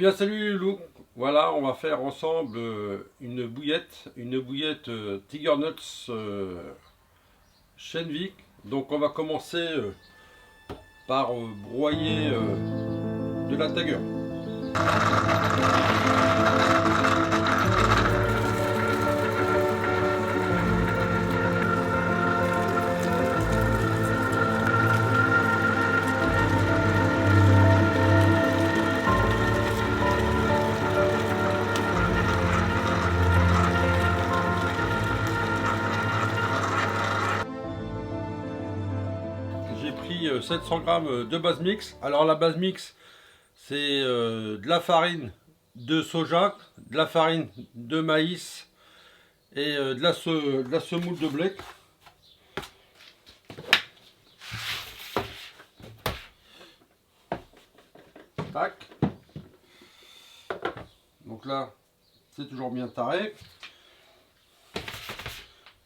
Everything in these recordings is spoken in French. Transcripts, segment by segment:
Eh bien salut Lou, voilà on va faire ensemble une bouillette Tiger Nuts Schenvik. Donc on va commencer par broyer de la Tiger. J'ai pris 700 g de base mix. Alors la base mix, c'est de la farine de soja, de la farine de maïs et de la semoule de blé. Tac. Donc là, c'est toujours bien taré.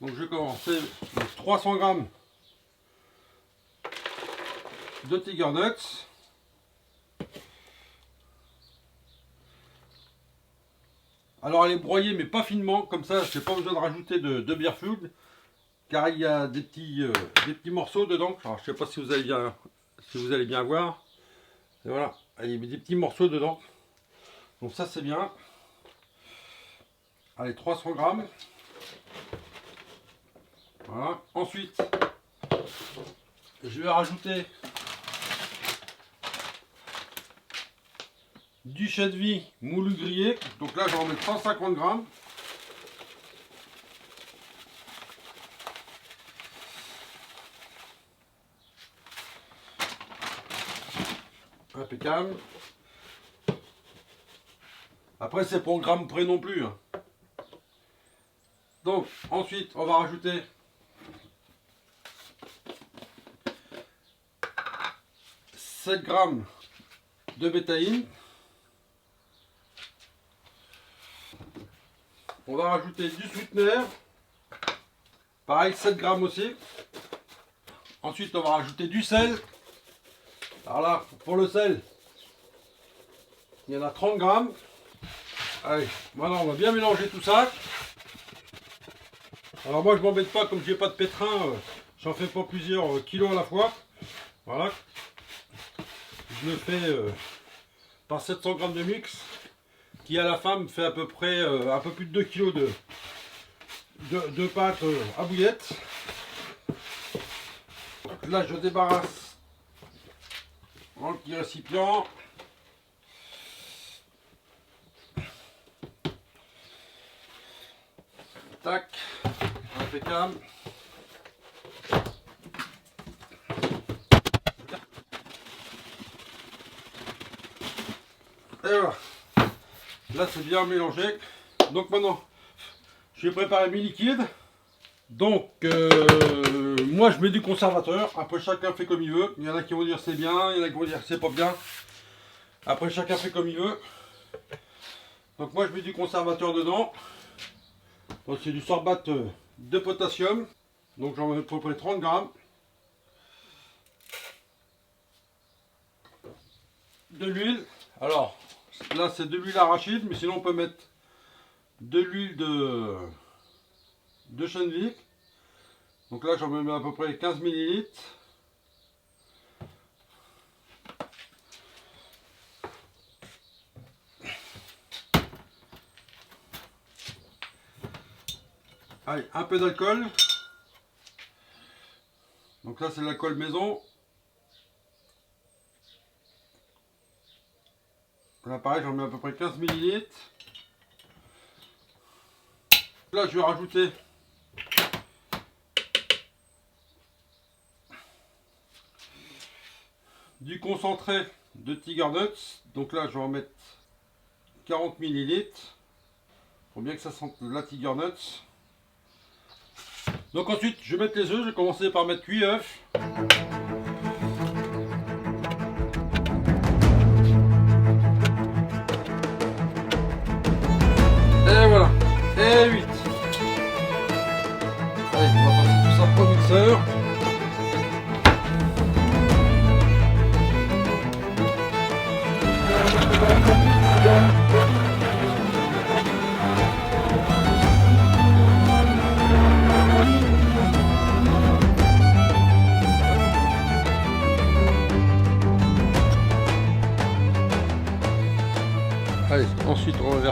Donc je vais commencer avec 300 g de Tiger Nuts. Alors elle est broyée mais pas finement, comme ça j'ai pas besoin de rajouter de beer fluid, car il y a des petits morceaux dedans. Alors je sais pas si vous allez bien voir. Et voilà, il y a des petits morceaux dedans. Donc ça c'est bien. Allez, 300 g. Voilà. Ensuite, je vais rajouter du chèvre moulu grillé. Donc là, je vais en mettre 150 g. Impeccable. Après, c'est pour gramme près non plus. Donc, ensuite, on va rajouter ,7 g de bétaïne. On va rajouter du sweetener. Pareil, 7 g aussi. Ensuite, on va rajouter du sel. Alors là, pour le sel, il y en a 30 g. Allez, maintenant on va bien mélanger tout ça. Alors moi je m'embête pas, comme j'ai pas de pétrin, j'en fais pas plusieurs kilos à la fois. Voilà. Je le fais par 700 g de mix, qui à la fin me fait à peu près un peu plus de 2 kg de pâte à bouillette. Donc là je débarrasse dans le petit récipient. Tac, impeccable. Et voilà. Là c'est bien mélangé. Donc maintenant, je vais préparer mes liquides. Donc moi je mets du conservateur. Après chacun fait comme il veut. Il y en a qui vont dire c'est bien, il y en a qui vont dire c'est pas bien. Après chacun fait comme il veut. Donc moi je mets du conservateur dedans. C'est du sorbate de potassium. Donc j'en mets à peu près 30 g. De l'huile. Alors là c'est de l'huile arachide, mais sinon on peut mettre de l'huile de Schenvik. Donc là j'en mets à peu près 15 ml. Allez, un peu d'alcool. Donc là c'est de l'alcool maison. Là pareil, j'en mets à peu près 15 ml. Là je vais rajouter du concentré de Tiger Nuts. Donc là je vais en mettre 40 ml. Faut bien que ça sente la Tiger Nuts. Donc ensuite je vais mettre les œufs. Je vais commencer par mettre 8 œufs. Et voilà. Et 8. Allez, on va passer tout ça au mixeur.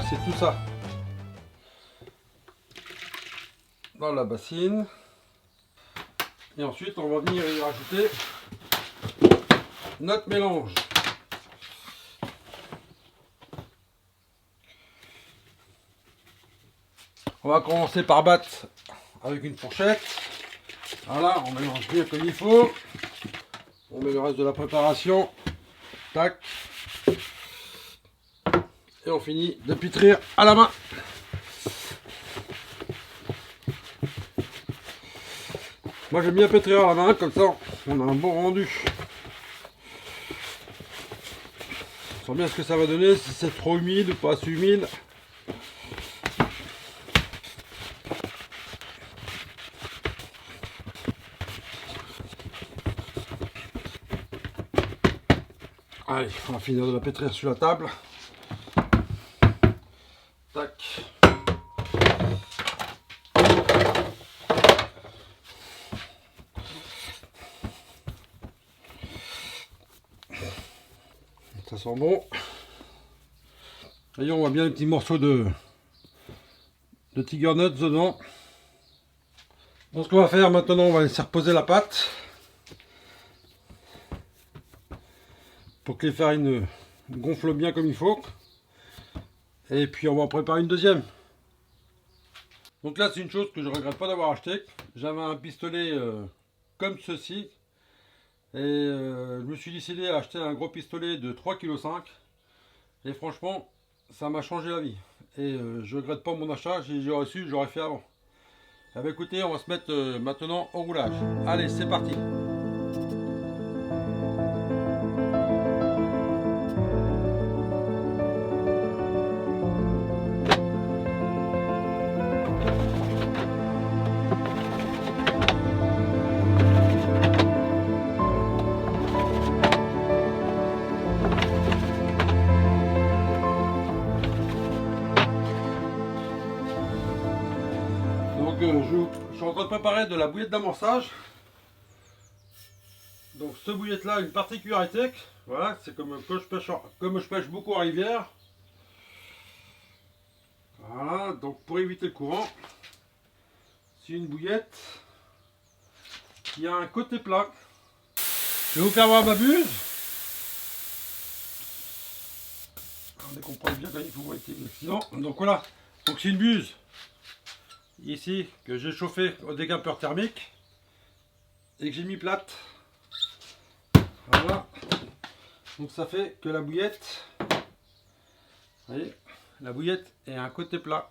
verser tout ça dans la bassine. Et ensuite, on va venir y rajouter notre mélange. On va commencer par battre avec une fourchette. Voilà, on mélange bien comme il faut. On met le reste de la préparation. Tac. Et on finit de pétrir à la main. Moi j'aime bien pétrir à la main, comme ça on a un bon rendu. On sent bien ce que ça va donner, si c'est trop humide ou pas assez humide. Allez, on va finir de la pétrir sur la table. Tac. Ça sent bon. Voyez, on voit bien les petits morceaux de Tiger Nuts dedans. Donc ce qu'on va faire maintenant, on va laisser reposer la pâte pour que les farines gonflent bien comme il faut. Et puis on va en préparer une deuxième. Donc là c'est une chose que je regrette pas d'avoir acheté. J'avais un pistolet comme ceci. Et je me suis décidé à acheter un gros pistolet de 3,5 kg. Et franchement, ça m'a changé la vie. Et je regrette pas mon achat. J'aurais su, j'aurais fait avant. Ah bah écoutez, on va se mettre maintenant au roulage. Allez, c'est parti. Je suis en train de préparer de la bouillette d'amorçage. Donc cette bouillette là a une particularité, voilà, c'est comme je pêche beaucoup en rivière. Voilà, donc pour éviter le courant, c'est une bouillette qui a un côté plat. Je vais vous faire voir ma buse. On comprend bien quand il faut éviter l'accident. Donc voilà, donc c'est une buse ici que j'ai chauffé au décampeur thermique et que j'ai mis plate. Voilà, donc ça fait que la bouillette, vous voyez, la bouillette est un côté plat.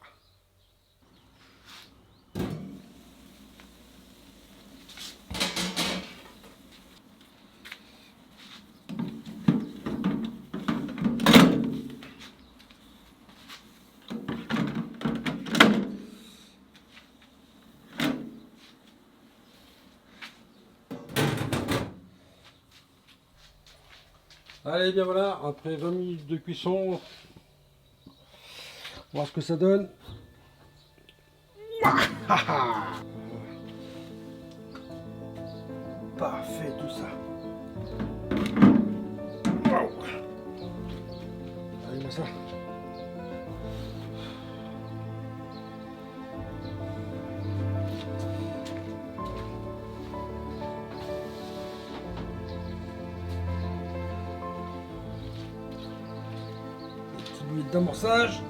Allez, bien voilà, après 20 minutes de cuisson, on va voir ce que ça donne. Parfait tout ça. Wow. Allez, ça. Petite bouillette d'amorçage.